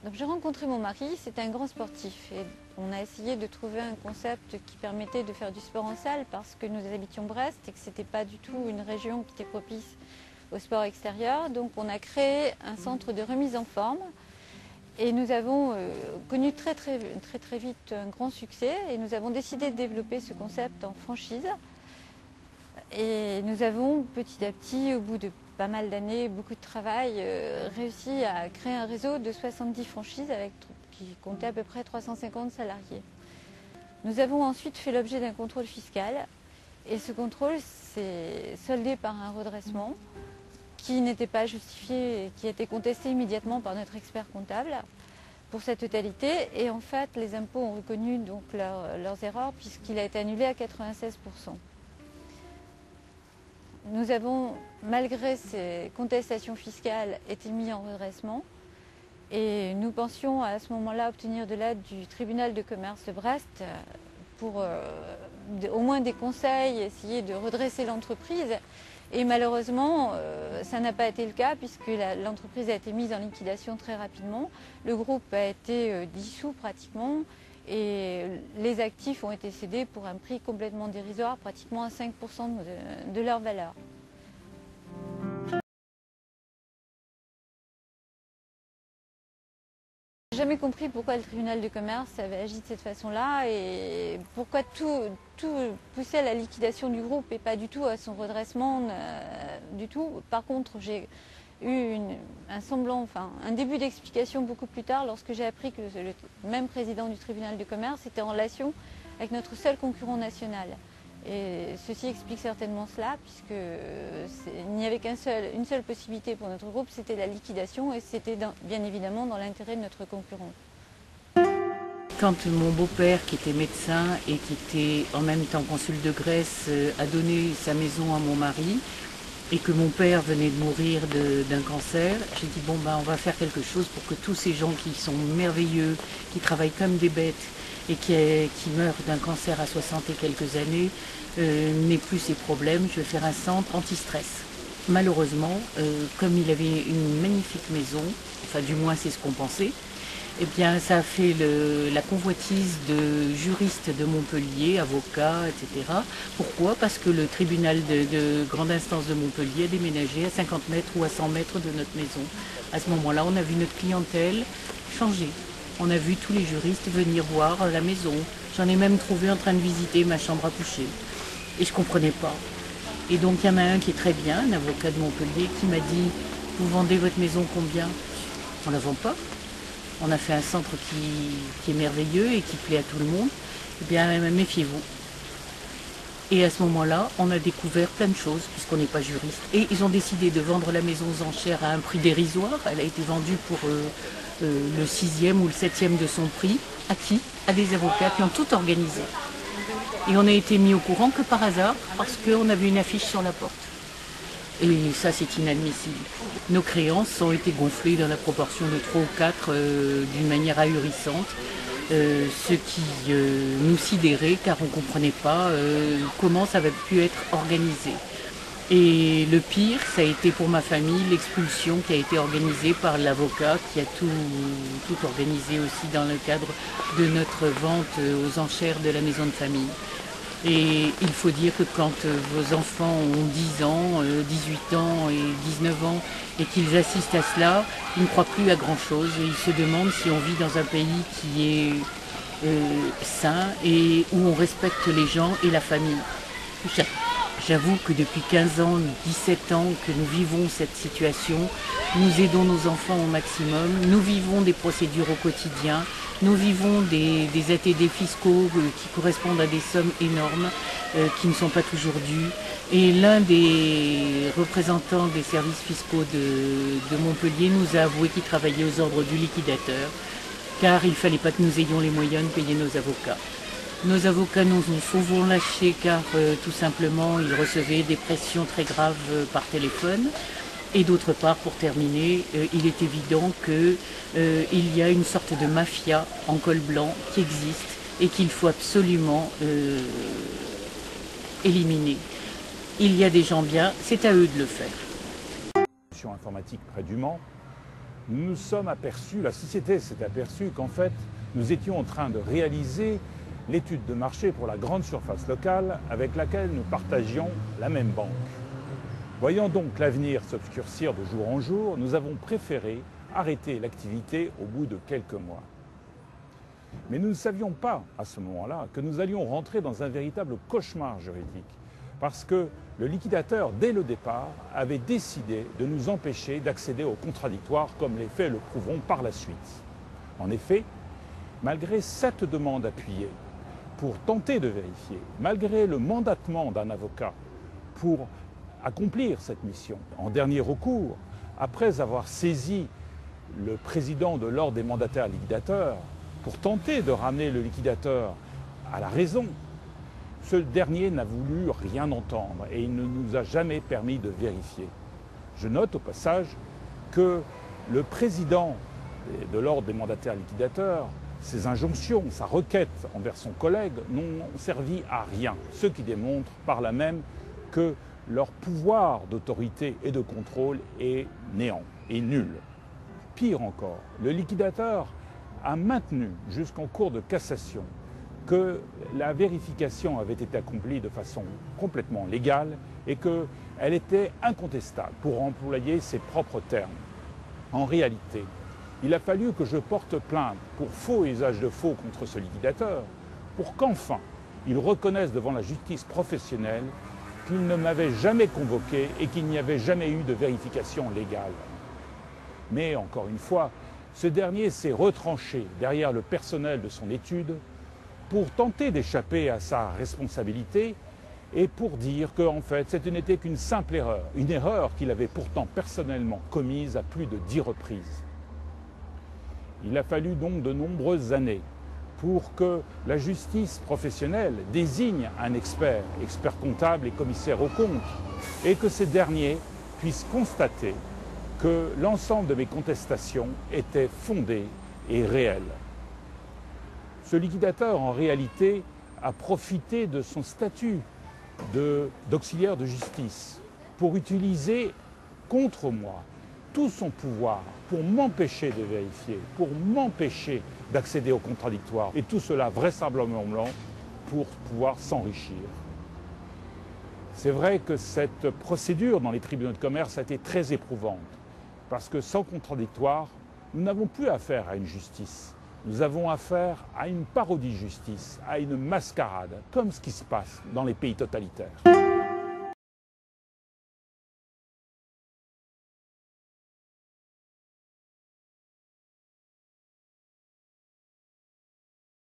Donc j'ai rencontré mon mari, c'est un grand sportif et on a essayé de trouver un concept qui permettait de faire du sport en salle parce que nous habitions Brest et que ce n'était pas du tout une région qui était propice au sport extérieur. Donc on a créé un centre de remise en forme et nous avons connu très vite un grand succès et nous avons décidé de développer ce concept en franchise. Et nous avons petit à petit, au bout de pas mal d'années, beaucoup de travail, réussi à créer un réseau de 70 franchises qui comptait à peu près 350 salariés. Nous avons ensuite fait l'objet d'un contrôle fiscal et ce contrôle s'est soldé par un redressement qui n'était pas justifié et qui a été contesté immédiatement par notre expert comptable pour sa totalité. Et en fait, les impôts ont reconnu donc leurs erreurs puisqu'il a été annulé à 96%. Nous avons, malgré ces contestations fiscales, été mis en redressement et nous pensions à ce moment-là obtenir de l'aide du tribunal de commerce de Brest pour au moins des conseils, essayer de redresser l'entreprise. Et malheureusement, ça n'a pas été le cas puisque l'entreprise a été mise en liquidation très rapidement. Le groupe a été dissous pratiquement. Et les actifs ont été cédés pour un prix complètement dérisoire, pratiquement à 5% de leur valeur. Je n'ai jamais compris pourquoi le tribunal de commerce avait agi de cette façon-là et pourquoi tout poussait à la liquidation du groupe et pas du tout à son redressement du tout. Par contre, j'ai eu un début d'explication beaucoup plus tard lorsque j'ai appris que le même président du tribunal de commerce était en relation avec notre seul concurrent national. Et ceci explique certainement cela, puisqu'il n'y avait une seule possibilité pour notre groupe, c'était la liquidation, et c'était bien évidemment dans l'intérêt de notre concurrent. Quand mon beau-père, qui était médecin et qui était en même temps consul de Grèce, a donné sa maison à mon mari, et que mon père venait de mourir d'un cancer, j'ai dit bon ben on va faire quelque chose pour que tous ces gens qui sont merveilleux, qui travaillent comme des bêtes et qui meurent d'un cancer à 60 et quelques années, n'aient plus ces problèmes. Je vais faire un centre anti-stress. Malheureusement, comme il avait une magnifique maison, enfin du moins c'est ce qu'on pensait, eh bien, ça a fait la convoitise de juristes de Montpellier, avocats, etc. Pourquoi? Parce que le tribunal de grande instance de Montpellier a déménagé à 50 mètres ou à 100 mètres de notre maison. À ce moment-là, on a vu notre clientèle changer. On a vu tous les juristes venir voir la maison. J'en ai même trouvé en train de visiter ma chambre à coucher. Et je ne comprenais pas. Et donc, il y en a un qui est très bien, un avocat de Montpellier, qui m'a dit « Vous vendez votre maison combien ?» On ne la vend pas. On a fait un centre qui est merveilleux et qui plaît à tout le monde. Eh bien, méfiez-vous. Et à ce moment-là, on a découvert plein de choses, puisqu'on n'est pas juriste. Et ils ont décidé de vendre la maison aux enchères à un prix dérisoire. Elle a été vendue pour le 6e ou le 7e de son prix. À qui? À des avocats qui ont tout organisé. Et on a été mis au courant que par hasard, parce qu'on avait une affiche sur la porte. Et ça, c'est inadmissible. Nos créances ont été gonflées dans la proportion de 3 ou 4 d'une manière ahurissante, ce qui nous sidérait car on ne comprenait pas comment ça avait pu être organisé. Et le pire, ça a été pour ma famille l'expulsion qui a été organisée par l'avocat qui a tout organisé aussi dans le cadre de notre vente aux enchères de la maison de famille. Et il faut dire que quand vos enfants ont 10 ans, 18 ans et 19 ans et qu'ils assistent à cela, ils ne croient plus à grand chose et ils se demandent si on vit dans un pays qui est sain et où on respecte les gens et la famille. J'avoue que depuis 15 ans, 17 ans que nous vivons cette situation, nous aidons nos enfants au maximum, nous vivons des procédures au quotidien, nous vivons des ATD fiscaux qui correspondent à des sommes énormes, qui ne sont pas toujours dues. Et l'un des représentants des services fiscaux de Montpellier nous a avoué qu'il travaillait aux ordres du liquidateur, car il ne fallait pas que nous ayons les moyens de payer nos avocats. Nos avocats nous ont souvent lâchés car tout simplement ils recevaient des pressions très graves par téléphone. Et d'autre part, pour terminer, il est évident qu'il y a une sorte de mafia en col blanc qui existe et qu'il faut absolument éliminer. Il y a des gens bien, c'est à eux de le faire. Informatique près du Mans, nous nous sommes aperçus, la société s'est aperçue qu'en fait, nous étions en train de réaliser l'étude de marché pour la grande surface locale avec laquelle nous partagions la même banque. Voyant donc l'avenir s'obscurcir de jour en jour, nous avons préféré arrêter l'activité au bout de quelques mois. Mais nous ne savions pas à ce moment-là que nous allions rentrer dans un véritable cauchemar juridique, parce que le liquidateur, dès le départ, avait décidé de nous empêcher d'accéder au contradictoire, comme les faits le prouveront par la suite. En effet, malgré 7 demandes appuyées pour tenter de vérifier, malgré le mandatement d'un avocat pour accomplir cette mission, en dernier recours, après avoir saisi le président de l'ordre des mandataires liquidateurs pour tenter de ramener le liquidateur à la raison, ce dernier n'a voulu rien entendre et il ne nous a jamais permis de vérifier. Je note au passage que le président de l'ordre des mandataires liquidateurs, ses injonctions, sa requête envers son collègue n'ont servi à rien, ce qui démontre par là même que leur pouvoir d'autorité et de contrôle est néant et nul. Pire encore, le liquidateur a maintenu jusqu'en cours de cassation que la vérification avait été accomplie de façon complètement légale et qu'elle était incontestable, pour employer ses propres termes. En réalité, il a fallu que je porte plainte pour faux et usage de faux contre ce liquidateur, pour qu'enfin il reconnaisse devant la justice professionnelle qu'il ne m'avait jamais convoqué et qu'il n'y avait jamais eu de vérification légale. Mais encore une fois, ce dernier s'est retranché derrière le personnel de son étude pour tenter d'échapper à sa responsabilité et pour dire qu'en fait, ce n'était qu'une simple erreur, une erreur qu'il avait pourtant personnellement commise à plus de 10 reprises. Il a fallu donc de nombreuses années pour que la justice professionnelle désigne un expert comptable et commissaire aux comptes, et que ces derniers puissent constater que l'ensemble de mes contestations étaient fondées et réelles. Ce liquidateur, en réalité, a profité de son statut d'auxiliaire de justice pour utiliser contre moi tout son pouvoir pour m'empêcher de vérifier, pour m'empêcher d'accéder au contradictoire, et tout cela vraisemblablement pour pouvoir s'enrichir. C'est vrai que cette procédure dans les tribunaux de commerce a été très éprouvante, parce que sans contradictoire, nous n'avons plus affaire à une justice. Nous avons affaire à une parodie de justice, à une mascarade, comme ce qui se passe dans les pays totalitaires.